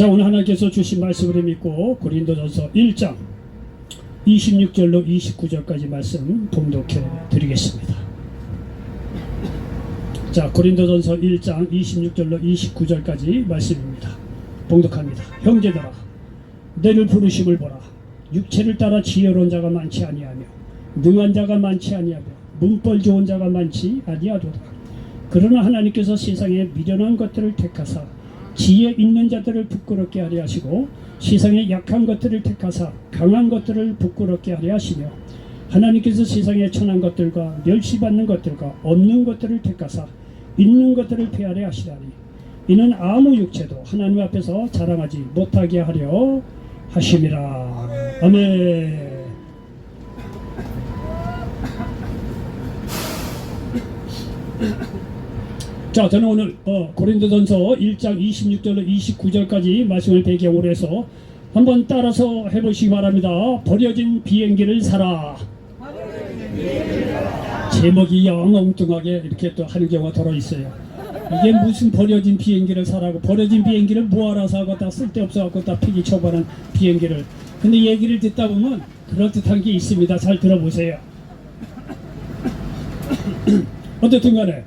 자, 오늘 하나님께서 주신 말씀을 믿고 고린도전서 1장 26절로 29절까지 말씀 봉독해 드리겠습니다. 자, 고린도전서 1장 26절로 29절까지 말씀입니다. 봉독합니다. 형제들아, 너를 부르심을 보라. 육체를 따라 지혜로운 자가 많지 아니하며 능한 자가 많지 아니하며 문벌 좋은 자가 많지 아니하도다. 그러나 하나님께서 세상에 미련한 것들을 택하사 지혜 있는 자들을 부끄럽게 하려 하시고 세상에 약한 것들을 택하사 강한 것들을 부끄럽게 하려 하시며 하나님께서 세상에 천한 것들과 멸시받는 것들과 없는 것들을 택하사 있는 것들을 폐하려 하시다니 이는 아무 육체도 하나님 앞에서 자랑하지 못하게 하려 하심이라. 아멘. 자, 저는 오늘 고린도전서 1장 26절로 29절까지 말씀을 배경으로 해서 한번 따라서 해보시기 바랍니다. 버려진 비행기를 사라. 제목이 영 엉뚱하게 이렇게 또 하는 경우가 더러 있어요. 이게 무슨 버려진 비행기를 사라고. 버려진 비행기를 뭐하러 사고 다 쓸데없어갖고 다 폐기 처분한 비행기를. 근데 얘기를 듣다 보면 그럴듯한 게 있습니다. 잘 들어보세요. 어쨌든 간에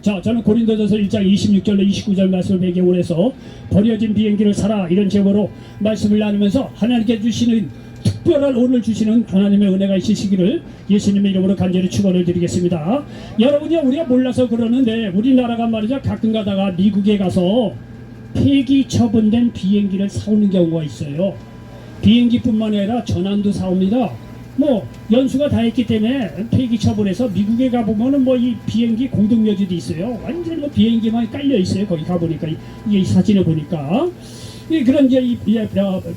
자, 저는 고린도전서 1장 26절로 29절 말씀을 배경으로 해서 버려진 비행기를 사라 이런 제목으로 말씀을 나누면서 하나님께 주시는 특별한 오늘 주시는 하나님의 은혜가 있으시기를 예수님의 이름으로 간절히 축원을 드리겠습니다. 여러분이 우리가 몰라서 그러는데 우리나라가 말이죠, 가끔 가다가 미국에 가서 폐기 처분된 비행기를 사오는 경우가 있어요. 비행기뿐만 아니라 전함도 사옵니다. 뭐 연수가 다 했기 때문에 폐기 처분해서 미국에 가보면은 뭐 이 비행기 공동묘지도 있어요. 완전 뭐 비행기만 깔려 있어요. 거기 가보니까 이 사진을 보니까 그런 이제 이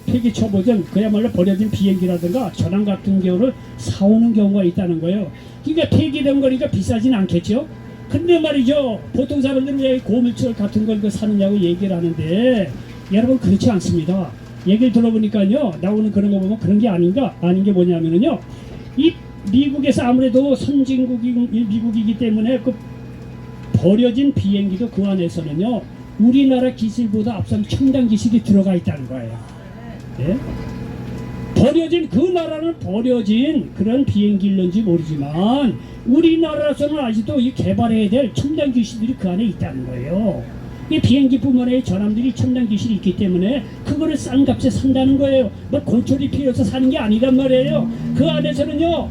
폐기 처분은 그야말로 버려진 비행기라든가 전함 같은 경우를 사오는 경우가 있다는 거예요. 그러니까 폐기된 거니까 비싸진 않겠죠. 근데 말이죠, 보통 사람들은 왜 고물철 같은 걸 사느냐고 얘기를 하는데 여러분 그렇지 않습니다. 얘기를 들어보니까요, 나오는 그런 거 보면 그런 게 아닌 게 뭐냐면은요, 이 미국에서 아무래도 선진국인 미국이기 때문에 그 버려진 비행기도 그 안에서는요, 우리나라 기술보다 앞선 첨단 기술이 들어가 있다는 거예요. 예? 버려진, 그 나라는 버려진 그런 비행기일런지 모르지만 우리나라에서는 아직도 이 개발해야 될 첨단 기술들이 그 안에 있다는 거예요. 이 비행기뿐만 아니라 전함들이 첨단 기술이 있기 때문에 그거를 싼 값에 산다는 거예요. 뭐 고철이 필요해서 사는 게 아니란 말이에요. 그 안에서는요,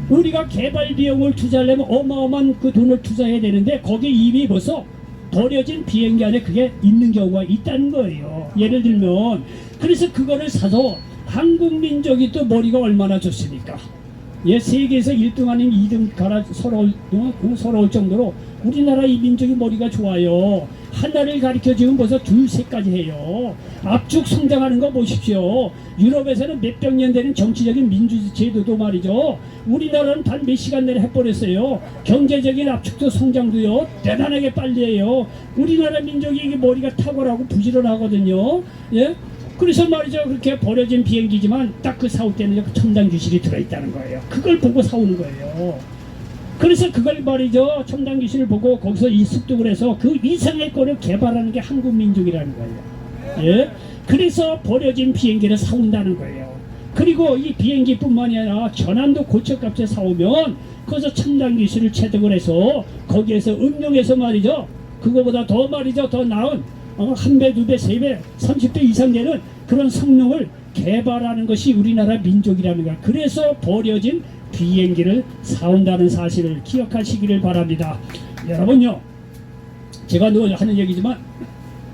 우리가 개발 비용을 투자하려면 어마어마한 그 돈을 투자해야 되는데 거기에 이미 벌써 버려진 비행기 안에 그게 있는 경우가 있다는 거예요. 예를 들면 그래서 그거를 사서 한국 민족이 또 머리가 얼마나 좋습니까? 예, 세계에서 1등 아닌 2등 가라 서러울 정도로 우리나라 이 민족이 머리가 좋아요. 하나를 가르쳐주면 벌써 둘, 셋까지 해요. 압축 성장하는 거 보십시오. 유럽에서는 몇백 년 되는 정치적인 민주제도도 말이죠, 우리나라는 단 몇 시간 내에 해버렸어요. 경제적인 압축도 성장도요 대단하게 빨리 해요. 우리나라 민족이 이게 머리가 탁월하고 부지런하거든요. 예? 그래서 말이죠, 그렇게 버려진 비행기지만 딱 그 사올 때는 첨단 기술이 들어있다는 거예요. 그걸 보고 사오는 거예요. 그래서 그걸 말이죠, 첨단 기술을 보고 거기서 이 습득을 해서 그 이상의 거를 개발하는 게 한국 민족이라는 거예요. 예? 그래서 버려진 비행기를 사온다는 거예요. 그리고 이 비행기뿐만이 아니라 전함도 고철값에 사오면 거기서 첨단 기술을 체득을 해서 거기에서 응용해서 말이죠, 그거보다 더 말이죠, 더 나은 한 배, 두 배, 세 배, 30배 이상 되는 그런 성능을 개발하는 것이 우리나라 민족이라는 거야. 그래서 버려진 비행기를 사온다는 사실을 기억하시기를 바랍니다. 여러분요, 제가 늘 하는 얘기지만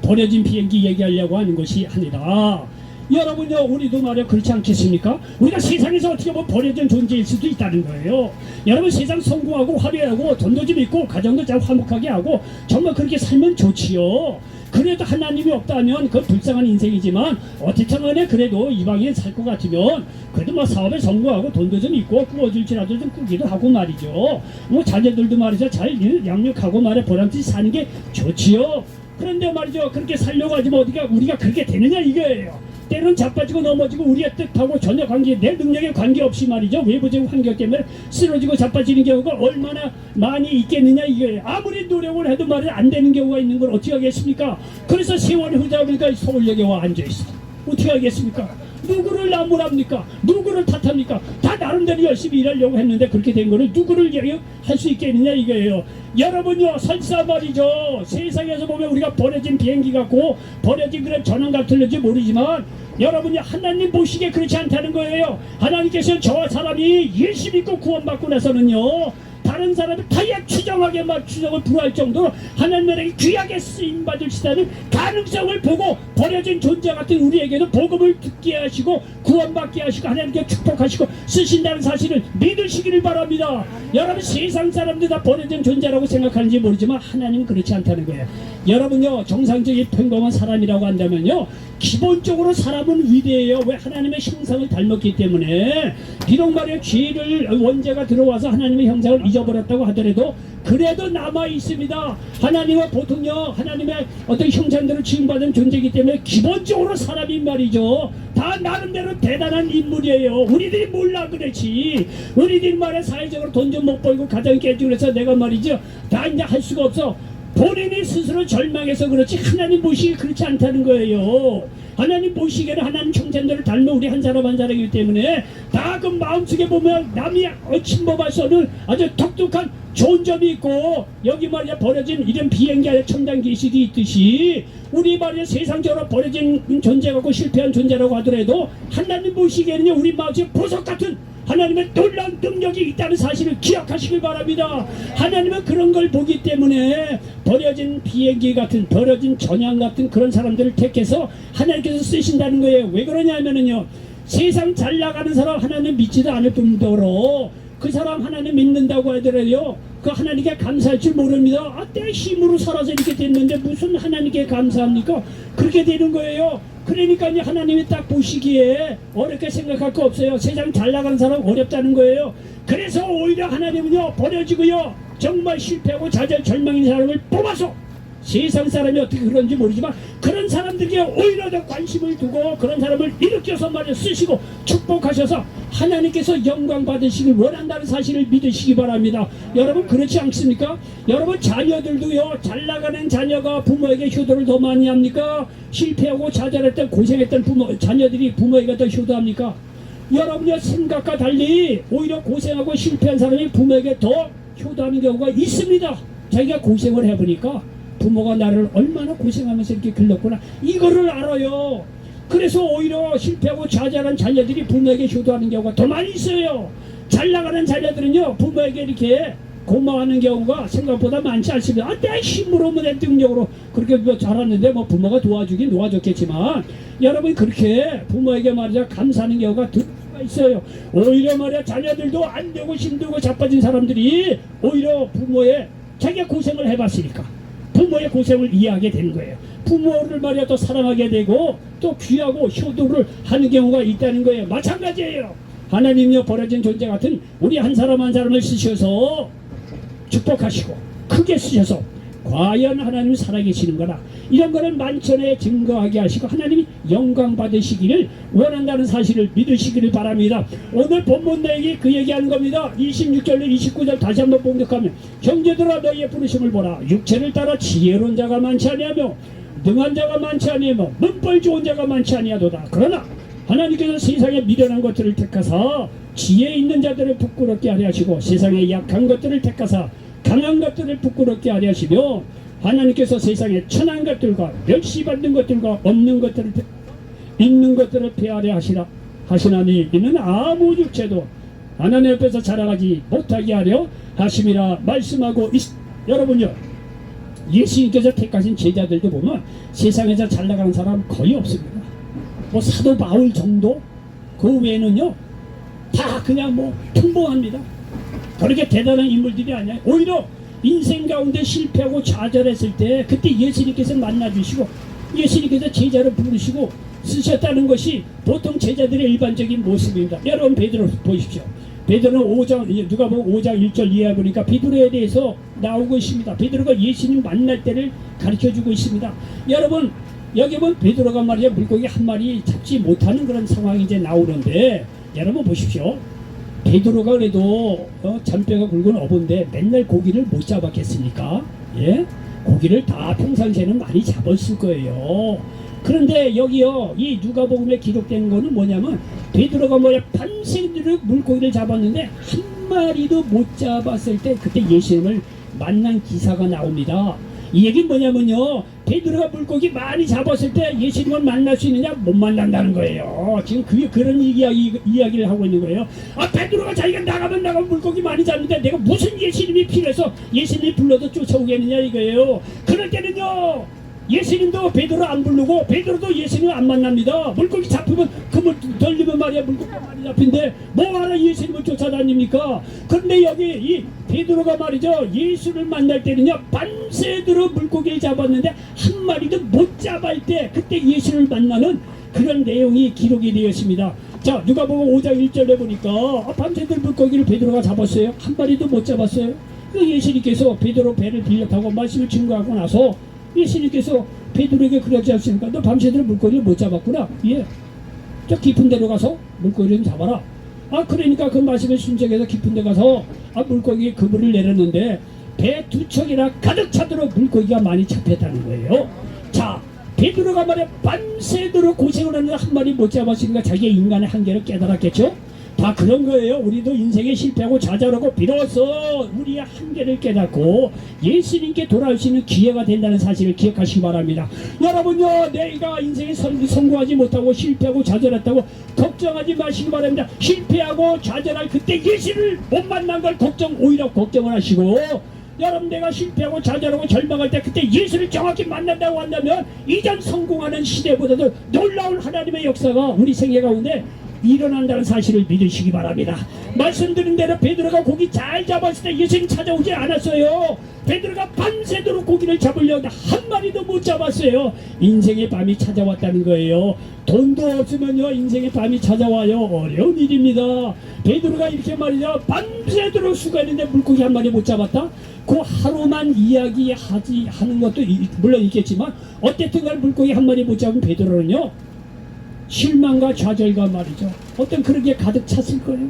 버려진 비행기 얘기하려고 하는 것이 아니라, 여러분요, 우리도 말이야 그렇지 않겠습니까? 우리가 세상에서 어떻게 보면 버려진 존재일 수도 있다는 거예요. 여러분, 세상 성공하고 화려하고 돈도 좀 있고 가정도 잘 화목하게 하고 정말 그렇게 살면 좋지요. 그래도 하나님이 없다면 그 불쌍한 인생이지만 어떻든 간에 그래도 이방인 살 것 같으면 그래도 뭐 사업에 성공하고 돈도 좀 있고 꾸어질지라도 좀 꾸기도 하고 말이죠. 뭐 자녀들도 말이죠, 잘 양육하고 말이야 보람듯이 사는 게 좋지요. 그런데 말이죠, 그렇게 살려고 하지만 어디가 우리가 그렇게 되느냐 이거예요. 때로는 자빠지고 넘어지고 우리의 뜻하고 전혀 내 능력에 관계없이 말이죠. 외부적 환경 때문에 쓰러지고 자빠지는 경우가 얼마나 많이 있겠느냐 이거예요. 아무리 노력을 해도 말이 안 되는 경우가 있는 걸 어떻게 하겠습니까? 그래서 세월이 흐르다 서울역에 와 앉아있어. 어떻게 하겠습니까? 누구를 나무랍니까? 누구를 탓합니까? 다 나름대로 열심히 일하려고 했는데 그렇게 된 거를 누구를 할 수 있겠느냐 이거예요. 여러분요, 설사 말이죠, 세상에서 보면 우리가 버려진 비행기 같고 버려진 그런 전원 같을지 모르지만 여러분이 하나님 보시기에 그렇지 않다는 거예요. 하나님께서 저와 사람이 예수 믿고 구원받고 나서는요, 다른 사람이 타협 추정하게 막 추정을 불허할 정도로 하나님에게 귀하게 쓰임받을 시다는 가능성을 보고 버려진 존재 같은 우리에게도 복음을 듣게 하시고 구원받게 하시고 하나님께 축복하시고 쓰신다는 사실을 믿으시기를 바랍니다. 여러분, 세상 사람들 다 버려진 존재라고 생각하는지 모르지만 하나님은 그렇지 않다는 거예요. 여러분요, 정상적인 평범한 사람이라고 한다면요, 기본적으로 사람은 위대해요. 왜? 하나님의 형상을 닮았기 때문에. 비록 말이야 죄를 원죄가 들어와서 하나님의 형상을 잊어버렸다고 하더라도 그래도 남아 있습니다. 하나님은 보통요, 하나님의 어떤 형상대로 지음받은 존재이기 때문에 기본적으로 사람인 말이죠. 다 나름대로 대단한 인물이에요. 우리들이 몰라 그렇지. 우리들이 말이야 사회적으로 돈 좀 못 벌고 가정이 깨지고 그래서 내가 말이죠, 다 이제 할 수가 없어. 본인이 스스로 절망해서 그렇지 하나님 보시기에 그렇지 않다는 거예요. 하나님 보시기에는 하나님 형상대로 닮은 우리 한 사람 한 사람이기 때문에 다 그 마음속에 보면 남이 침범할 수 없는 아주 독특한 좋은 점이 있고, 여기 말이야 버려진 이런 비행기 안에 첨단 기술이 있듯이 우리 말이야 세상적으로 버려진 존재 같고 실패한 존재라고 하더라도 하나님 보시기에는 우리 마음속에 보석 같은 하나님의 놀라운 능력이 있다는 사실을 기억하시길 바랍니다. 하나님은 그런 걸 보기 때문에 버려진 비행기 같은, 버려진 전향 같은 그런 사람들을 택해서 하나님께서 쓰신다는 거예요. 왜 그러냐면은요, 세상 잘 나가는 사람 하나님 믿지도 않을 뿐더러 그 사람 하나님 믿는다고 하더라도요, 그 하나님께 감사할 줄 모릅니다. 아, 내 힘으로 살아서 이렇게 됐는데 무슨 하나님께 감사합니까? 그렇게 되는 거예요. 그러니까 하나님이 딱 보시기에 어렵게 생각할 거 없어요. 세상 잘 나가는 사람 어렵다는 거예요. 그래서 오히려 하나님은요, 버려지고요, 정말 실패하고 좌절 절망인 사람을 뽑아서, 세상 사람이 어떻게 그런지 모르지만 그런 사람들에게 오히려 더 관심을 두고 그런 사람을 일으켜서 말이야 쓰시고 축복하셔서 하나님께서 영광 받으시길 원한다는 사실을 믿으시기 바랍니다. 여러분, 그렇지 않습니까? 여러분, 자녀들도요, 잘 나가는 자녀가 부모에게 효도를 더 많이 합니까? 실패하고 좌절했던 고생했던 자녀들이 부모에게 더 효도합니까? 여러분의 생각과 달리 오히려 고생하고 실패한 사람이 부모에게 더 효도하는 경우가 있습니다. 자기가 고생을 해보니까 부모가 나를 얼마나 고생하면서 이렇게 길렀구나, 이거를 알아요. 그래서 오히려 실패하고 좌절한 자녀들이 부모에게 효도하는 경우가 더 많이 있어요. 잘 나가는 자녀들은요, 부모에게 이렇게 고마워하는 경우가 생각보다 많지 않습니다. 아, 내 힘으로 내 능력으로 그렇게 자랐는데 뭐 부모가 도와주긴 도와줬겠지만, 여러분 그렇게 부모에게 말이야 감사하는 경우가 들 수가 있어요. 오히려 말이야 자녀들도 안 되고 힘들고 자빠진 사람들이 오히려 부모의 자기가 고생을 해봤으니까 부모의 고생을 이해하게 되는 거예요. 부모를 말이야 또 사랑하게 되고 또 귀하고 효도를 하는 경우가 있다는 거예요. 마찬가지예요. 하나님요, 버려진 존재 같은 우리 한 사람 한 사람을 쓰셔서 축복하시고 크게 쓰셔서 과연 하나님이 살아계시는 거라, 이런 거를 만천에 증거하게 하시고 하나님이 영광 받으시기를 원한다는 사실을 믿으시기를 바랍니다. 오늘 본문 내용이 그 얘기하는 겁니다. 26절로 29절 다시 한번 봉독하면, 형제들아 너희의 부르심을 보라. 육체를 따라 지혜로운 자가 많지 아니하며 능한 자가 많지 아니하며 문벌 좋은 자가 많지 아니하도다. 그러나 하나님께서 세상에 미련한 것들을 택하사 지혜 있는 자들을 부끄럽게 하려 하시고 세상에 약한 것들을 택하사 강한 것들을 부끄럽게 하려 하시며, 하나님께서 세상에 천한 것들과 멸시받는 것들과 없는 것들을 있는 것들을 폐하려 하시나니 이는 아무 육체도 하나님 앞에서 자랑하지 못하게 하려 하심이라 말씀하고 여러분요, 예수님께서 택하신 제자들도 보면 세상에서 잘 나가는 사람 거의 없습니다. 뭐 사도 바울 정도, 그 외에는요 다 그냥 뭐 평범합니다. 그렇게 대단한 인물들이 아니에요. 오히려 인생 가운데 실패하고 좌절했을 때 그때 예수님께서 만나주시고 예수님께서 제자를 부르시고 쓰셨다는 것이 보통 제자들의 일반적인 모습입니다. 여러분, 베드로 보십시오. 베드로는 5장, 누가 보면 5장 1절 이해해 보니까 베드로에 대해서 나오고 있습니다. 베드로가 예수님 만날 때를 가르쳐주고 있습니다. 여러분, 여기 보면 베드로가 말이야 물고기 한 마리 잡지 못하는 그런 상황이 이제 나오는데, 여러분 보십시오. 베드로가 그래도 잔뼈가 굵은 어부인데 맨날 고기를 못 잡았겠습니까? 예? 고기를 다 평상시에는 많이 잡았을 거예요. 그런데 여기요, 이 누가복음에 기록되는 거는 뭐냐면 베드로가 뭐야 밤새도록 물고기를 잡았는데 한 마리도 못 잡았을 때 그때 예수님을 만난 기사가 나옵니다. 이 얘기는 뭐냐면요, 베드로가 물고기 많이 잡았을 때 예수님을 만날 수 있느냐? 못 만난다는 거예요. 지금 그런 이야기를 하고 있는 거예요. 아, 베드로가 자기가 나가면 물고기 많이 잡는데 내가 무슨 예수님이 필요해서 예수님이 불러도 쫓아오겠느냐 이거예요. 그럴 때는요, 예수님도 베드로 안 부르고 베드로도 예수님 안 만납니다. 물고기 잡히면 그물 돌리면 말이야 물고기가 많이 잡힌데 뭐하러 예수님을 쫓아다닙니까? 그런데 여기 이 베드로가 말이죠, 예수를 만날 때는요 밤새도록 물고기를 잡았는데 한 마리도 못 잡을 때 그때 예수를 만나는 그런 내용이 기록이 되었습니다. 자, 누가복음 5장 1절에 보니까 밤새도록 물고기를 베드로가 잡았어요. 한 마리도 못 잡았어요. 그 예수님께서 베드로 배를 빌려 타고 말씀을 증거하고 나서 예수님께서 베드로에게 그러지 않습니까? 너 밤새도록 물고기를 못 잡았구나. 예. 저 깊은 데로 가서 물고기를 좀 잡아라. 아, 그러니까 그 말씀을 순종해서 깊은 데 가서 물고기에 그물을 내렸는데 배 두 척이나 가득 차도록 물고기가 많이 잡혔다는 거예요. 자, 베드로가 말이야 밤새도록 고생을 하는데 한 마리 못 잡았으니까 자기의 인간의 한계를 깨달았겠죠? 다 그런 거예요. 우리도 인생에 실패하고 좌절하고 비로소 우리의 한계를 깨닫고 예수님께 돌아올 수 있는 기회가 된다는 사실을 기억하시기 바랍니다. 여러분요, 내가 인생에 성공하지 못하고 실패하고 좌절했다고 걱정하지 마시기 바랍니다. 실패하고 좌절할 그때 예수를 못 만난 걸 오히려 걱정을 하시고, 여러분 내가 실패하고 좌절하고 절망할 때 그때 예수를 정확히 만난다고 한다면 이전 성공하는 시대보다도 놀라운 하나님의 역사가 우리 생애 가운데 일어난다는 사실을 믿으시기 바랍니다. 말씀드린 대로 베드로가 고기 잘 잡았을 때 예수님 찾아오지 않았어요. 베드로가 밤새도록 고기를 잡으려는데 한 마리도 못 잡았어요. 인생의 밤이 찾아왔다는 거예요. 돈도 없으면요 인생의 밤이 찾아와요. 어려운 일입니다. 베드로가 이렇게 말이죠, 밤새도록 수고했는데 물고기 한 마리 못 잡았다? 그 하루만 하는 것도 물론 있겠지만 어쨌든 간에 물고기 한 마리 못 잡은 베드로는요 실망과 좌절과 말이죠, 어떤 그런 게 가득 찼을 거예요.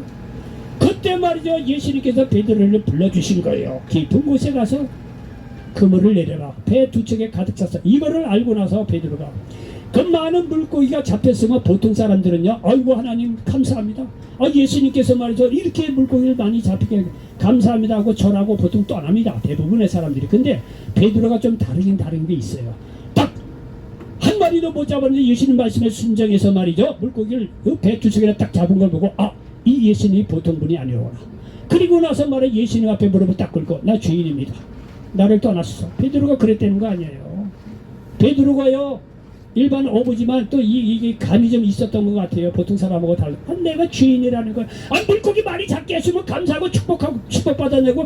그때 말이죠, 예수님께서 베드로를 불러주신 거예요. 깊은 곳에 가서 그물을 내려라. 배 두 척에 가득 찼어. 이거를 알고 나서 베드로가 그 많은 물고기가 잡혔으면 보통 사람들은요, 아이고 하나님 감사합니다. 예수님께서 말이죠 이렇게 물고기를 많이 잡히게 감사합니다 하고 절하고 보통 떠납니다. 대부분의 사람들이. 근데 베드로가 좀 다른 게 있어요. 한 마리도 못 잡았는데 예수님 말씀에 순종해서 말이죠, 물고기를 배 두 척이나 딱 잡은 걸 보고 이 예수님이 보통 분이 아니오라. 그리고 나서 말해 예수님 앞에 무릎을 딱 꿇고 나 주인입니다. 나를 떠났어. 베드로가 그랬다는 거 아니에요. 베드로가요 일반 어부지만 또 이게 감이 좀 있었던 것 같아요. 보통 사람하고 달라. 내가 주인이라는 거야. 물고기 많이 잡게 했으면 감사하고 축복받아내고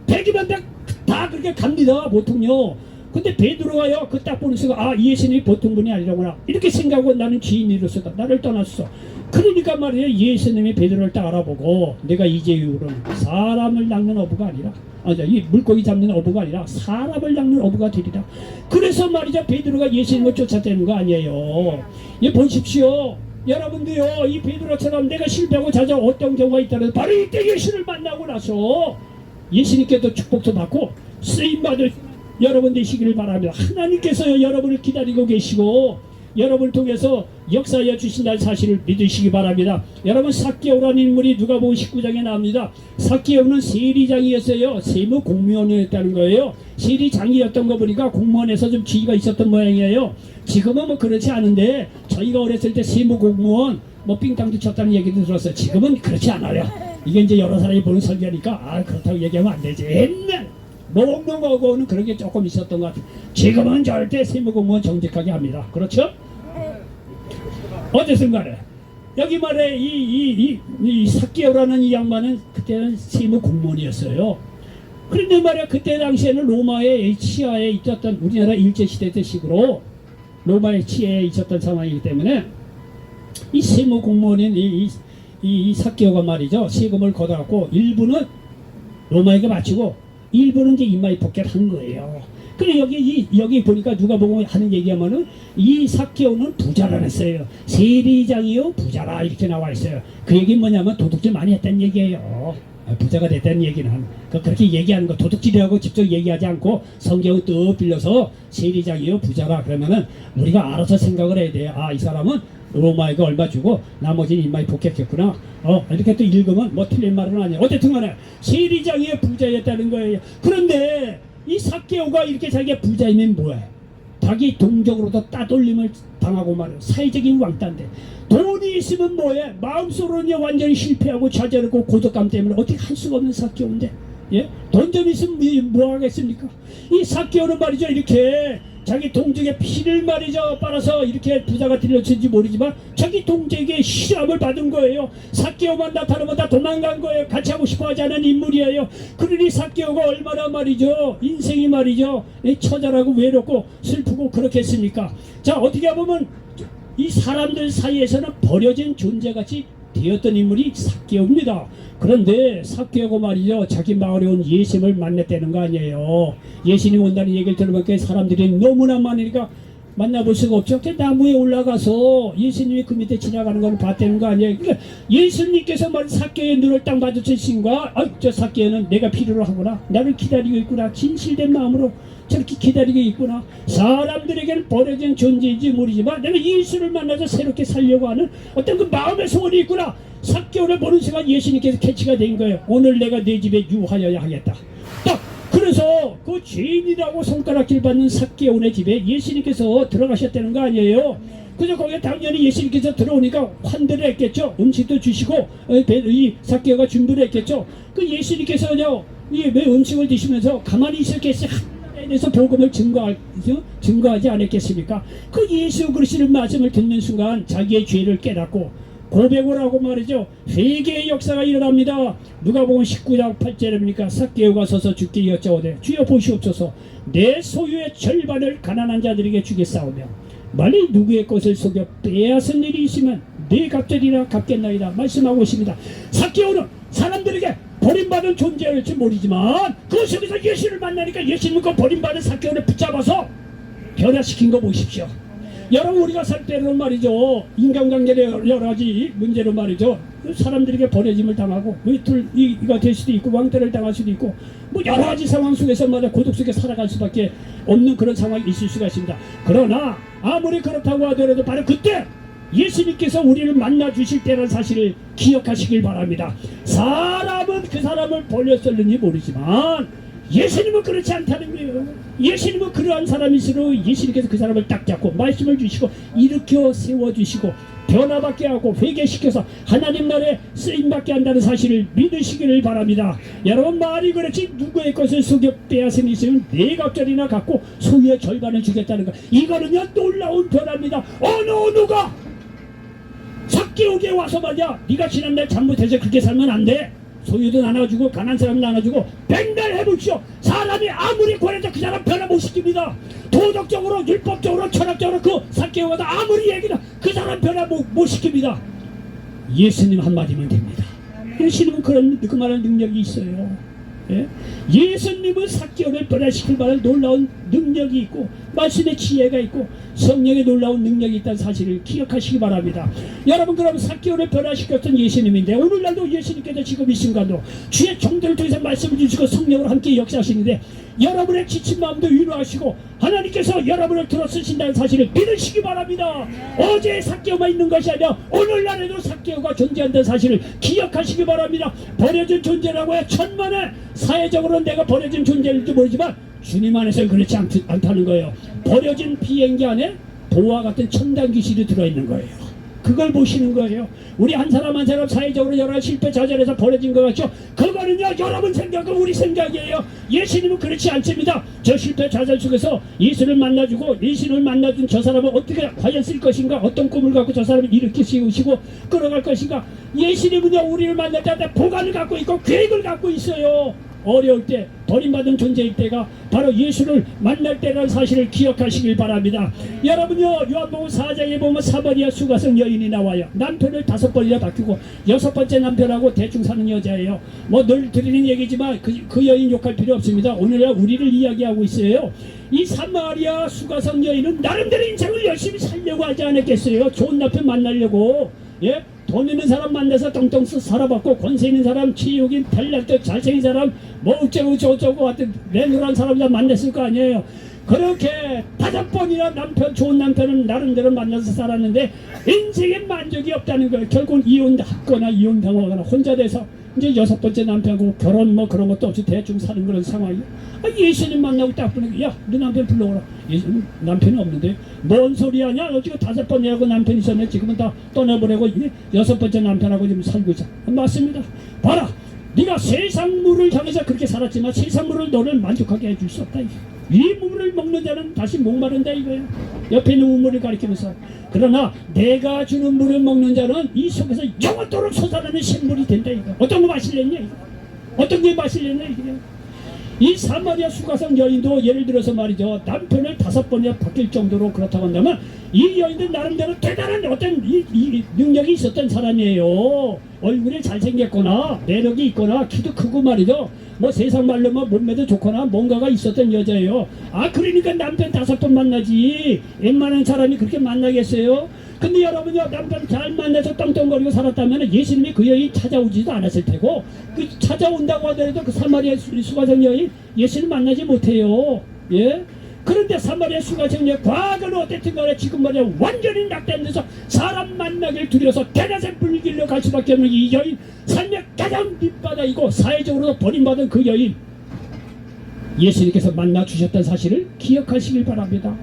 100이면 다 그렇게 갑니다. 보통요. 근데 베드로가요 그 딱 보는 순간 이 예수님이 보통 분이 아니라구나 이렇게 생각하고 나는 주인으로서 나를 떠났어. 그러니까 말이에요, 예수님이 베드로를 딱 알아보고 내가 이제 이후로는 사람을 낚는 어부가 아니라 이 물고기 잡는 어부가 아니라 사람을 낚는 어부가 되리라. 그래서 말이죠, 베드로가 예수님을 쫓아다니는 거 아니에요. 보십시오. 여러분도요 이 베드로처럼 내가 실패하고 자자 어떤 경우가 있다면 바로 이때 예수를 만나고 나서 예수님께도 축복도 받고 쓰임받을 여러분 되시기를 바랍니다. 하나님께서요 여러분을 기다리고 계시고 여러분을 통해서 역사하여 주신다는 사실을 믿으시기 바랍니다. 여러분, 삭개오라는 인물이 누가복음 19장에 나옵니다. 삭개오는 세리장이었어요. 세무 공무원이었다는 거예요. 세리장이었던 거 보니까 공무원에서 좀 지위가 있었던 모양이에요. 지금은 뭐 그렇지 않은데 저희가 어렸을 때 세무 공무원 삥땅도 쳤다는 얘기도 들었어요. 지금은 그렇지 않아요. 이게 이제 여러 사람이 보는 설교니까 그렇다고 얘기하면 안 되지. 옛날 농농하고는 그런 게 조금 있었던 것 같아요. 지금은 절대 세무공무원 정직하게 합니다. 그렇죠? 어쨌든 간에 여기 말에 이 삭개오라는 이 양반은 그때는 세무공무원이었어요. 그런데 말이야 그때 당시에는 로마의 치하에 있었던 우리나라 일제시대 때 식으로 로마의 치하에 있었던 상황이기 때문에 이 세무공무원인 이 삭개오가 말이죠, 세금을 걷어갖고 일부는 로마에게 바치고 일부는 이제 이마에 복귀를 한 거예요. 그래 여기 보니까 누가 보면 하는 얘기하면은 이 삭개오는 부자라 했어요. 세리장이요 부자라 이렇게 나와 있어요. 그 얘기는 뭐냐면 도둑질 많이 했다는 얘기예요. 부자가 됐다는 얘기는 그렇게 얘기하는 거 도둑질이라고 직접 얘기하지 않고 성경을 또 빌려서 세리장이요 부자라 그러면은 우리가 알아서 생각을 해야 돼요. 아, 이 사람은 로마에게 얼마 주고 나머지는 인마이 복했겠구나. 이렇게 또 읽으면 뭐 틀린 말은 아니에요. 어쨌든 간에 세리장이요 부자였다는 거예요. 그런데 이 삭개오가 이렇게 자기가 부자이면 뭐예요? 자기 동족으로도 따돌림을 당하고 말이에요. 사회적인 왕따인데 돈이 있으면 뭐해? 마음속으로는 완전히 실패하고 좌절하고 고독감 때문에 어떻게 할 수가 없는 삭개오인데, 예? 돈 좀 있으면 뭐 하겠습니까? 이 삭개오는 말이죠, 이렇게 자기 동족의 피를 말이죠 빨아서 이렇게 부자가 들려쳤는지 모르지만 자기 동족에게 시험을 받은 거예요. 삭개오만 나타나면 다 도망간 거예요. 같이 하고 싶어 하지 않은 인물이에요. 그러니 삭개오가 얼마나 말이죠 인생이 말이죠 처절하고 외롭고 슬프고 그렇겠습니까? 자, 어떻게 보면 이 사람들 사이에서는 버려진 존재같이 되었던 인물이 삭개오입니다. 그런데 삭개오가 말이죠 자기 마을에 온 예수님을 만났다는 거 아니에요. 예수님 온다는 얘기를 들어보니까 사람들이 너무나 많으니까 만나볼 수가 없죠. 그 나무에 올라가서 예수님이 그 밑에 지나가는 걸 봤다는 거 아니에요. 그러니까 예수님께서 말 삭개오의 눈을 딱 마주치신가, 저 삭개오는 내가 필요로 하구나, 나를 기다리고 있구나, 진실된 마음으로 저렇게 기다리고 있구나. 사람들에게는 버려진 존재인지 모르지만 내가 예수를 만나서 새롭게 살려고 하는 어떤 그 마음의 소원이 있구나. 삭개오를 보는 순간 예수님께서 캐치가 된 거예요. 오늘 내가 네 집에 유하여야 하겠다. 딱 그래서 그 죄인이라고 손가락질 받는 삭개오네 집에 예수님께서 들어가셨다는 거 아니에요. 그래서 거기에 당연히 예수님께서 들어오니까 환대를 했겠죠. 음식도 주시고 이 삭개오가 준비를 했겠죠. 그 예수님께서요 왜 음식을 드시면서 가만히 있었겠어요? 대해서 복음을 증거하지 않았겠습니까? 그 예수 그리스도의 말씀을 듣는 순간 자기의 죄를 깨닫고 고백을 하고 말이죠. 회개의 역사가 일어납니다. 누가복음 19장 8절입니까? 삭개오가 서서 주께 여짜오되 주여 보시옵소서 내 소유의 절반을 가난한 자들에게 주겠사오며 만일 누구의 것을 속여 빼앗은 일이 있으면 네 갑절이나 갚겠나이다 말씀하고 있습니다. 삭개오는 사람들에게 버림받은 존재일지 모르지만 그 속에서 예수를 만나니까 예수님은 그 버림받은 삭개오를 붙잡아서 변화시킨 거 보십시오. 여러분 우리가 살 때는 말이죠 인간관계의 여러 가지 문제로 말이죠 사람들에게 버려짐을 당하고 이가 될 수도 있고 왕따를 당할 수도 있고 뭐 여러 가지 상황 속에서 말이야 고독 속에 살아갈 수밖에 없는 그런 상황이 있을 수가 있습니다. 그러나 아무리 그렇다고 하더라도 바로 그때 예수님께서 우리를 만나 주실 때라는 사실을 기억하시길 바랍니다. 사람은 그 사람을 버렸을는지 모르지만 예수님은 그렇지 않다는 거예요. 예수님은 그러한 사람일수록 예수님께서 그 사람을 딱 잡고 말씀을 주시고 일으켜 세워주시고 변화받게 하고 회개시켜서 하나님 나라에 쓰임받게 한다는 사실을 믿으시기를 바랍니다. 여러분 말이 그렇지 누구의 것을 속여 빼앗은 있으면 네 갑절이나 갖고 소유의 절반을 주겠다는 거, 이거는요 놀라운 변화입니다. 어느 누가 삭개오게 와서 말이야 네가 지난날 잘못해서 그렇게 살면 안 돼, 소유도 나눠주고 가난한 사람 나눠주고 백날 해보십시오. 사람이 아무리 권해도 그 사람 변화 못 시킵니다. 도덕적으로 율법적으로 철학적으로 그 삭개오가 아무리 얘기나 그 사람 변화 못 시킵니다. 예수님 한마디면 됩니다. 예수님은 그 말할 능력이 있어요. 예? 예수님은 삭개오를 변화시킬 만한 놀라운 능력이 있고 말씀의 지혜가 있고 성령의 놀라운 능력이 있다는 사실을 기억하시기 바랍니다. 여러분 그럼 삭개오를 변화시켰던 예수님인데 오늘날도 예수님께서 지금 이 순간도 주의 종들을 통해서 말씀을 주시고 성령으로 함께 역사하시는데 여러분의 지친 마음도 위로하시고 하나님께서 여러분을 들어 쓰신다는 사실을 믿으시기 바랍니다. 어제 삭개오만 있는 것이 아니라 오늘날에도 삭개오가 존재한다는 사실을 기억하시기 바랍니다. 버려진 존재라고 해 천만에 사회적으로는 내가 버려진 존재일지 모르지만 주님 안에서는 그렇지 않다는 거예요. 버려진 비행기 안에 보와 같은 첨단 기술이 들어있는 거예요. 그걸 보시는 거예요. 우리 한 사람 한 사람 사회적으로 여러 실패 좌절해서 버려진 것 같죠? 그거는요 여러분 생각은 우리 생각이에요. 예수님은 그렇지 않습니다. 저 실패 좌절 속에서 예수를 만나주고 예수를 만나준 저 사람은 어떻게 과연 쓸 것인가, 어떤 꿈을 갖고 저 사람을 일으켜 세우시고 끌어갈 것인가. 예수님은요 우리를 만날 때 보관을 갖고 있고 계획을 갖고 있어요. 어려울 때, 버림받은 존재일 때가 바로 예수를 만날 때라는 사실을 기억하시길 바랍니다. 여러분요, 요한복음 4장에 보면 사마리아 수가성 여인이 나와요. 남편을 5번이나 바뀌고 6번째 남편하고 대충 사는 여자예요. 뭐 늘 드리는 얘기지만 그 여인 욕할 필요 없습니다. 오늘날 우리를 이야기하고 있어요. 이 사마리아 수가성 여인은 나름대로 인생을 열심히 살려고 하지 않았겠어요? 좋은 남편 만나려고. 예? 돈 있는 사람 만나서 똥똥 살아봤고, 권세 있는 사람, 치욕인, 별날도 잘생긴 사람, 뭐 어쩌고 저쩌고 하여튼 내노란 사람 다 만났을 거 아니에요. 그렇게 5번이나 남편, 좋은 남편은 나름대로 만나서 살았는데 인생에 만족이 없다는 거예요. 결국은 이혼하거나 이혼당하거나 혼자 돼서 이제 6번째 남편하고 결혼 뭐 그런 것도 없이 대충 사는 그런 상황이에요. 예수님 만나고 딱 보니까, 야, 너 남편 불러오라. 예수님 남편이 없는데 뭔 소리 하냐? 너 지금 5번이라고 남편이 있었네. 지금은 다 떠나보내고 6번째 남편하고 지금 살고 있어. 맞습니다. 봐라, 네가 세상 물을 향해서 그렇게 살았지만 세상 물을 너를 만족하게 해줄 수 없다. 이 물을 먹는 자는 다시 목마른다 이거예요. 옆에 있는 우물을 가리키면서. 그러나 내가 주는 물을 먹는 자는 이 속에서 영원토록 솟아나는 샘물이 된다 이거. 어떤 거 마실랬냐 이거. 어떤 게 마실랬냐 이거. 이 사마리아 수가성 여인도 예를 들어서 말이죠, 남편을 5번이나 바뀔 정도로 그렇다고 한다면 이 여인도 나름대로 대단한 어떤 이 능력이 있었던 사람이에요. 얼굴이 잘생겼거나 매력이 있거나 키도 크고 말이죠, 뭐 세상 말로 뭐 몸매도 좋거나 뭔가가 있었던 여자예요. 그러니까 남편 5번 만나지 웬만한 사람이 그렇게 만나겠어요? 근데 여러분요, 남편 잘 만나서 떵떵거리고 살았다면 예수님이 그 여인 찾아오지도 않았을 테고, 그 찾아온다고 하더라도 그 사마리아 수가성 여인 예수님 만나지 못해요. 예? 그런데 사마리아 수가성 여인 과거는 어땠든 간에 지금 말이야 완전히 낙담돼서 사람 만나길 두려워서 대낮에 불길로 갈 수밖에 없는 이 여인, 삶의 가장 밑바닥이고 사회적으로도 버림받은 그 여인, 예수님께서 만나 주셨던 사실을 기억하시길 바랍니다.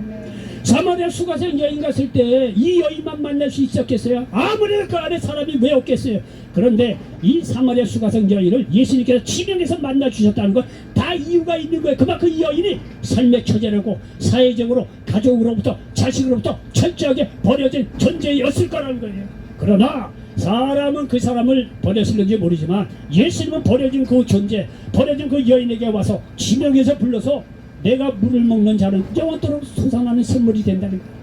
사마리아 수가성 여인 갔을 때 이 여인만 만날 수 있었겠어요? 아무래도 그 안에 사람이 왜 없겠어요? 그런데 이 사마리아 수가성 여인을 예수님께서 지명해서 만나 주셨다는 건 다 이유가 있는 거예요. 그만큼 이 여인이 삶의 처제라고 사회적으로 가족으로부터 자식으로부터 철저하게 버려진 존재였을 거라는 거예요. 그러나 사람은 그 사람을 버렸을지 모르지만 예수님은 버려진 그 존재, 버려진 그 여인에게 와서 지명해서 불러서 내가 물을 먹는 자는 영원토록 솟아나는 샘물이 된다는 거예요.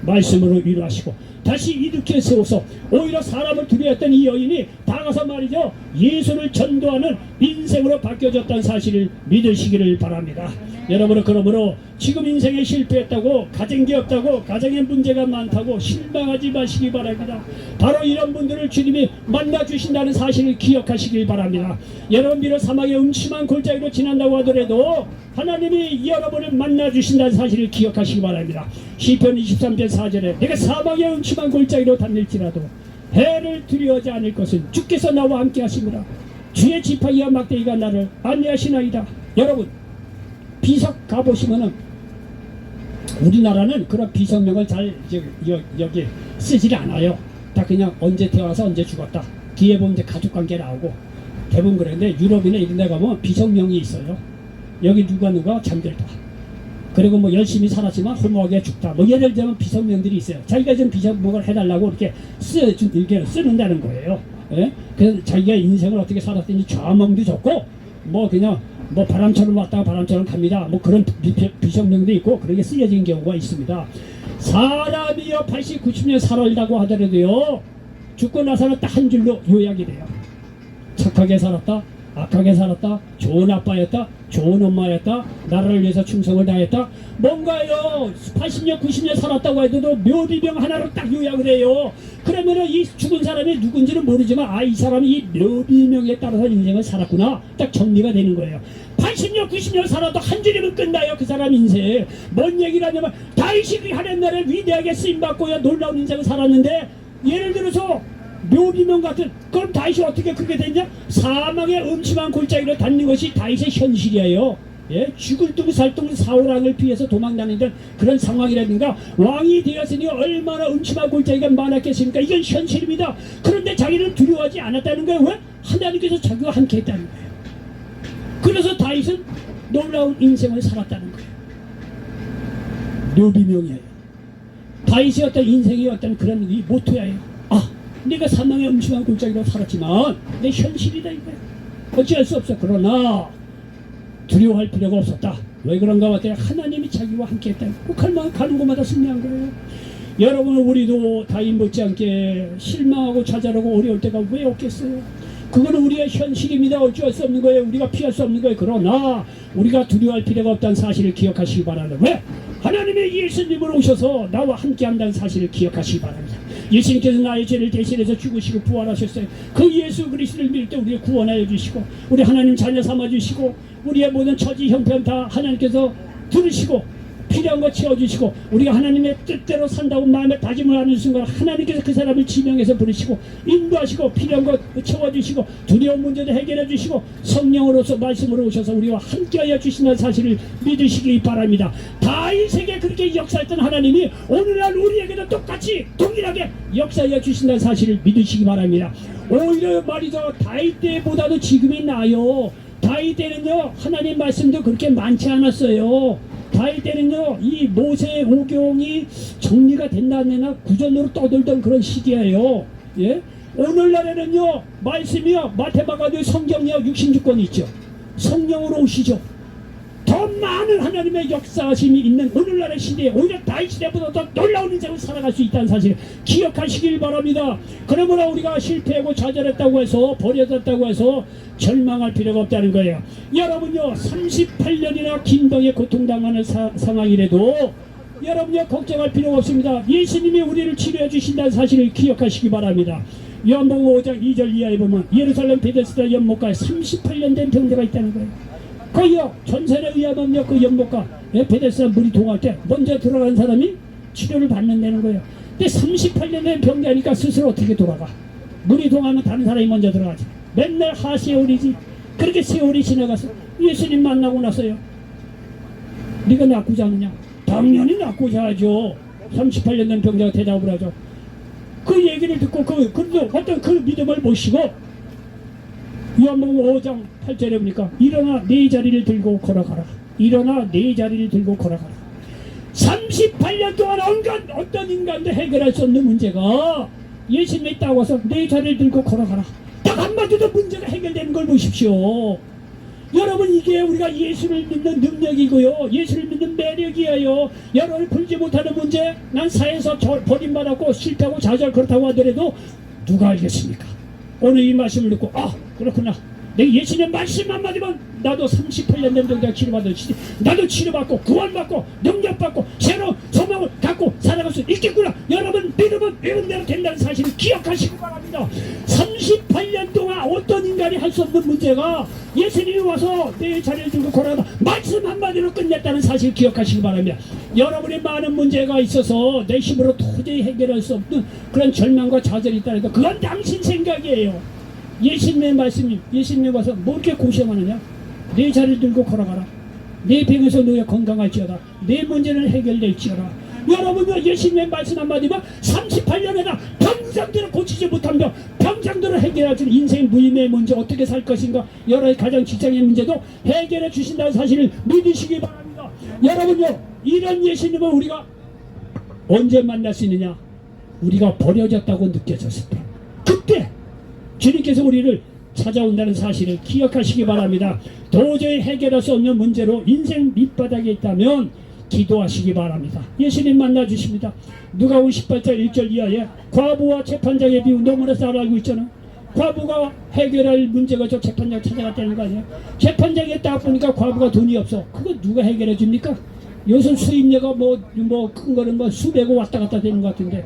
말씀으로 위로하시고 다시 일으켜 세워서 오히려 사람을 두려워했던 이 여인이 다가서 말이죠, 예수를 전도하는 인생으로 바뀌어졌다는 사실을 믿으시기를 바랍니다. 여러분은 그러므로 지금 인생에 실패했다고, 가정이 없다고, 가정에 문제가 많다고 실망하지 마시기 바랍니다. 바로 이런 분들을 주님이 만나주신다는 사실을 기억하시길 바랍니다. 여러분 비록 사막의 음침한 골짜기로 지난다고 하더라도 하나님이 여러분을 만나주신다는 사실을 기억하시기 바랍니다. 시편 23편 4절에 내가 사막의 음침한 골짜기로 다닐지라도 해를 두려워하지 않을 것은 주께서 나와 함께 하십니다. 주의 지팡이와 막대기가 나를 안내하시나이다. 여러분 비석 가보시면은 우리나라는 그런 비석명을 잘 여기 쓰질 않아요. 다 그냥 언제 태어나서 언제 죽었다. 뒤에 보면 이제 가족관계 나오고 대부분 그런데 유럽이나 이런 데 가면 비석명이 있어요. 여기 누가 잠들다. 그리고 뭐 열심히 살았지만 허무하게 죽다. 뭐 예를 들면 비석명들이 있어요. 자기가 좀 비석명을 해달라고 이렇게 이렇게 쓰는다는 거예요. 예? 그래서 자기가 인생을 어떻게 살았든지 좌몽도 좋고 뭐 그냥 뭐 바람처럼 왔다가 바람처럼 갑니다. 뭐 그런 비석명도 있고 그렇게 쓰여진 경우가 있습니다. 사람이요 80, 90년 살아있다고 하더라도요 죽고 나서는 딱 한 줄로 요약이 돼요. 착하게 살았다, 악하게 살았다, 좋은 아빠였다, 좋은 엄마였다, 나라를 위해서 충성을 다했다. 뭔가요 80년 90년 살았다고 해도 묘비명 하나로 딱 요약을 해요. 그러면은 이 죽은 사람이 누군지는 모르지만 이 사람이 이 묘비명에 따라서 인생을 살았구나 딱 정리가 되는 거예요. 80년 90년 살아도 한 줄이면 끝나요. 그 사람 인생. 뭔 얘기를 하냐면 다윗이 하나님나라에 위대하게 쓰임받고 놀라운 인생을 살았는데, 예를 들어서 묘비명 같은, 그럼 다윗이 어떻게 그렇게 됐냐? 사망의 음침한 골짜기로 닿는 것이 다윗의 현실이에요. 예? 죽을 둥 살둥 사울왕을 피해서 도망다니던 그런 상황이라든가, 왕이 되었으니 얼마나 음침한 골짜기가 많았겠습니까? 이건 현실입니다. 그런데 자기는 두려워하지 않았다는 거예요. 왜? 하나님께서 자기와 함께 했다는 거예요. 그래서 다윗은 놀라운 인생을 살았다는 거예요. 묘비명이에요. 다윗의 어떤 인생의 어떤 그런 이 모토예요. 내가 사망의 음침한 골짜기로 살았지만 내 현실이다 이거야. 어찌할 수 없어. 그러나 두려워할 필요가 없었다. 왜 그런가 봤더니 하나님이 자기와 함께 했다. 가는 곳마다 승리한 거예요. 여러분, 우리도 다인 못지않게 실망하고 좌절하고 어려울 때가 왜 없겠어요? 그거는 우리의 현실입니다. 어쩔 수 없는 거예요. 우리가 피할 수 없는 거예요. 그러나 우리가 두려워할 필요가 없다는 사실을 기억하시기 바랍니다. 왜? 하나님의 예수님으로 오셔서 나와 함께 한다는 사실을 기억하시기 바랍니다. 예수님께서 나의 죄를 대신해서 죽으시고 부활하셨어요. 그 예수 그리스도를 믿을 때 우리를 구원하여 주시고 우리 하나님 자녀 삼아 주시고 우리의 모든 처지 형편 다 하나님께서 들으시고 필요한 거 채워주시고 우리가 하나님의 뜻대로 산다고 마음에 다짐을 하는 순간 하나님께서 그 사람을 지명해서 부르시고 인도하시고 필요한 거 채워주시고 두려운 문제도 해결해 주시고 성령으로서 말씀으로 오셔서 우리와 함께하여 주신다는 사실을 믿으시기 바랍니다. 다윗에게 그렇게 역사했던 하나님이 오늘날 우리에게도 똑같이 동일하게 역사하여 주신다는 사실을 믿으시기 바랍니다. 오히려 말이죠, 다윗 때보다도 지금이 나아요. 다윗 때는요 하나님 말씀도 그렇게 많지 않았어요. 다윗 때는요 이 모세의 오경이 정리가 된다 안 되나 구전으로 떠들던 그런 시기예요. 예? 오늘날에는요 말씀이요 마태마가도 성경이요 66권이 있죠. 성령으로 오시죠. 더 많은 하나님의 역사하심이 있는 오늘날의 시대에 오히려 다윗 시대보다 더 놀라운 인생을 살아갈 수 있다는 사실 기억하시길 바랍니다. 그러므로 우리가 실패하고 좌절했다고 해서 버려졌다고 해서 절망할 필요가 없다는 거예요. 여러분요 38년이나 긴병에 고통당하는 상황이라도 여러분요 걱정할 필요가 없습니다. 예수님이 우리를 치료해 주신다는 사실을 기억하시기 바랍니다. 요한복음 5장 2절 이하에 보면 예루살렘 베데스다 연못가에 38년 된 병자가 있다는 거예요. 거기요 전설에 의하면요 그 연못가 베데스다 물이 동할 때 먼저 들어간 사람이 치료를 받는다는 거예요. 근데 38년 된 병자니까 스스로 어떻게 돌아가? 물이 동하면 다른 사람이 먼저 들어가지. 맨날 하세월이지. 그렇게 세월이 지나가서 예수님 만나고 나서요 네가 낫고자 하느냐? 당연히 낫고자 하죠. 38년 된 병자가 대답을 하죠. 그 얘기를 듣고 그래도 어떤 그 믿음을 모시고 요한복음 5장 8절에 보니까 일어나 네 자리를 들고 걸어가라. 일어나 네 자리를 들고 걸어가라. 38년 동안 어떤 인간도 해결할 수 없는 문제가 예수님이 딱 와서 네 자리를 들고 걸어가라. 딱 한마디도 문제가 해결되는 걸 보십시오. 여러분 이게 우리가 예수를 믿는 능력이고요. 예수를 믿는 매력이에요. 여러분이 풀지 못하는 문제 난 사회에서 버림받았고 실패하고 좌절 그렇다고 하더라도 누가 알겠습니까? 오늘 이 말씀을 듣고 그렇구나. 내 예수님 말씀 한마디만 나도 38년 된 병자가 치료받았지. 나도 치료받고 구원받고 능력받고 새로운 소망을 갖고 살아갈 수 있겠구나. 여러분 믿으면 믿음대로 된다는 사실을 기억하시기 바랍니다. 38년 동안 어떤 인간이 할 수 없는 문제가 예수님이 와서 내 자리를 들고 걸어가다 말씀 한마디로 끝냈다는 사실을 기억하시기 바랍니다. 여러분의 많은 문제가 있어서 내 힘으로 도저히 해결할 수 없는 그런 절망과 좌절이 있다는 거 그건 당신 생각이에요. 예수님의 말씀이 예수님이 와서 뭐 이렇게 고생하느냐? 내 자리를 들고 걸어가라. 내 병에서 너의 건강할지어다. 내 문제는 해결될지어다. 여러분은 예수님의 말씀 한마디만 38년에나 평생들을 고치지 못한 병, 평생들을 해결할 수 있는 인생 무의미의 문제 어떻게 살 것인가 여러 가정 직장의 문제도 해결해 주신다는 사실을 믿으시기 바랍니다. 여러분요 이런 예수님을 우리가 언제 만날 수 있느냐? 우리가 버려졌다고 느껴졌을 때 그때 주님께서 우리를 찾아온다는 사실을 기억하시기 바랍니다. 도저히 해결할 수 없는 문제로 인생 밑바닥에 있다면 기도하시기 바랍니다. 예수님 만나주십니다. 누가복음 18장 1절 이하에 과부와 재판장의 비유 너무나 잘 알고 있잖아. 과부가 해결할 문제가 저 재판장 찾아갔다는 거 아니에요? 재판장에 딱 보니까 과부가 돈이 없어. 그거 누가 해결해 줍니까? 요즘 수입료가 큰 거는 수백억 왔다 갔다 되는 것 같은데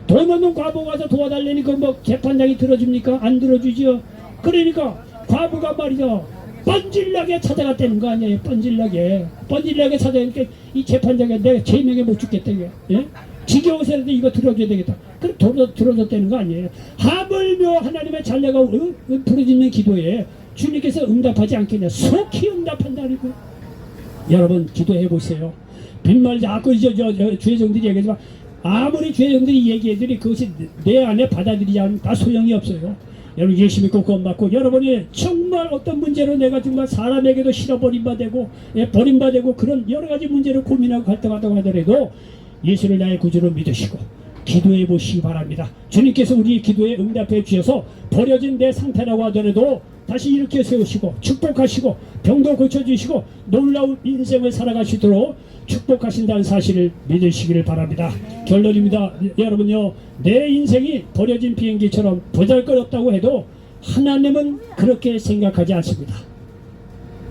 돈 없는 과부가 와서 도와달라니까 재판장이 들어줍니까? 안 들어주죠. 그러니까 과부가 말이죠 뻔질나게 찾아갔다는 거 아니에요. 뻔질나게 찾아가니까 이 재판장에 내가 제명에 못 죽겠다 이게. 예? 지겨워서라도 이거 들어줘야 되겠다. 그럼 들어줬다는 거 아니에요. 하물며 하나님의 자녀가 부르짖는 기도에 주님께서 응답하지 않겠냐. 속히 응답한다는 거예요. 여러분 기도해 보세요. 빈말 자꾸 주의종들이 얘기하지만 아무리 주의종들이 얘기해들이 그것이 내 안에 받아들이지 않으면 다 소용이 없어요. 여러분 예수 믿고 구원받고 여러분이 정말 어떤 문제로 내가 정말 사람에게도 싫어 버림받고 버림받고 그런 여러가지 문제를 고민하고 갈등하다고 하더라도 예수를 나의 구주로 믿으시고 기도해 보시기 바랍니다. 주님께서 우리 기도에 응답해 주셔서 버려진 내 상태라고 하더라도 다시 일으켜 세우시고 축복하시고 병도 고쳐주시고 놀라운 인생을 살아가시도록 축복하신다는 사실을 믿으시기를 바랍니다. 결론입니다. 여러분요, 내 인생이 버려진 비행기처럼 보잘것없다고 해도 하나님은 그렇게 생각하지 않습니다.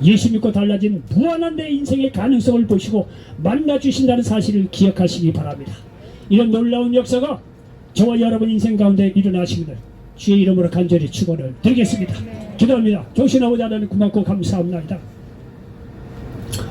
예수 믿고 달라진 무한한 내 인생의 가능성을 보시고 만나주신다는 사실을 기억하시기 바랍니다. 이런 놀라운 역사가 저와 여러분 인생 가운데 일어나시기를 주의 이름으로 간절히 축원을 드리겠습니다. 기도합니다. 조신하고자 하나님 고맙고 감사합니다.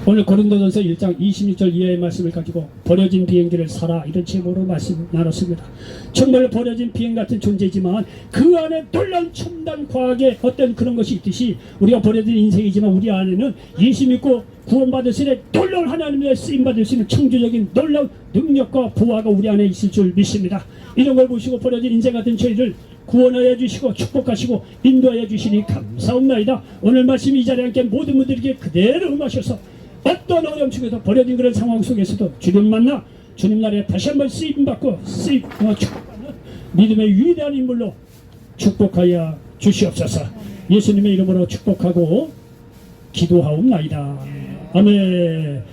오늘 고린도전서 1장 26절 이하의 말씀을 가지고 버려진 비행기를 사라 이런 제목으로 말씀 나눴습니다. 정말 버려진 비행 같은 존재지만 그 안에 놀라운 첨단 과학의 어떤 그런 것이 있듯이 우리가 버려진 인생이지만 우리 안에는 예수 믿고 구원받을 수 있는 놀라운 하나님의 쓰임받을 수 있는 창조적인 놀라운 능력과 보화가 우리 안에 있을 줄 믿습니다. 이런 걸 보시고 버려진 인생 같은 저희를 구원하여 주시고 축복하시고 인도하여 주시니 감사옵나이다. 오늘 말씀 이 자리에 함께 모든 분들에게 그대로 응하셔서 어떤 어려움 속에서 버려진 그런 상황 속에서도 주님 만나 주님 나라에 다시 한번 쓰임받고 축복받는 믿음의 위대한 인물로 축복하여 주시옵소서. 예수님의 이름으로 축복하고 기도하옵나이다. 아멘.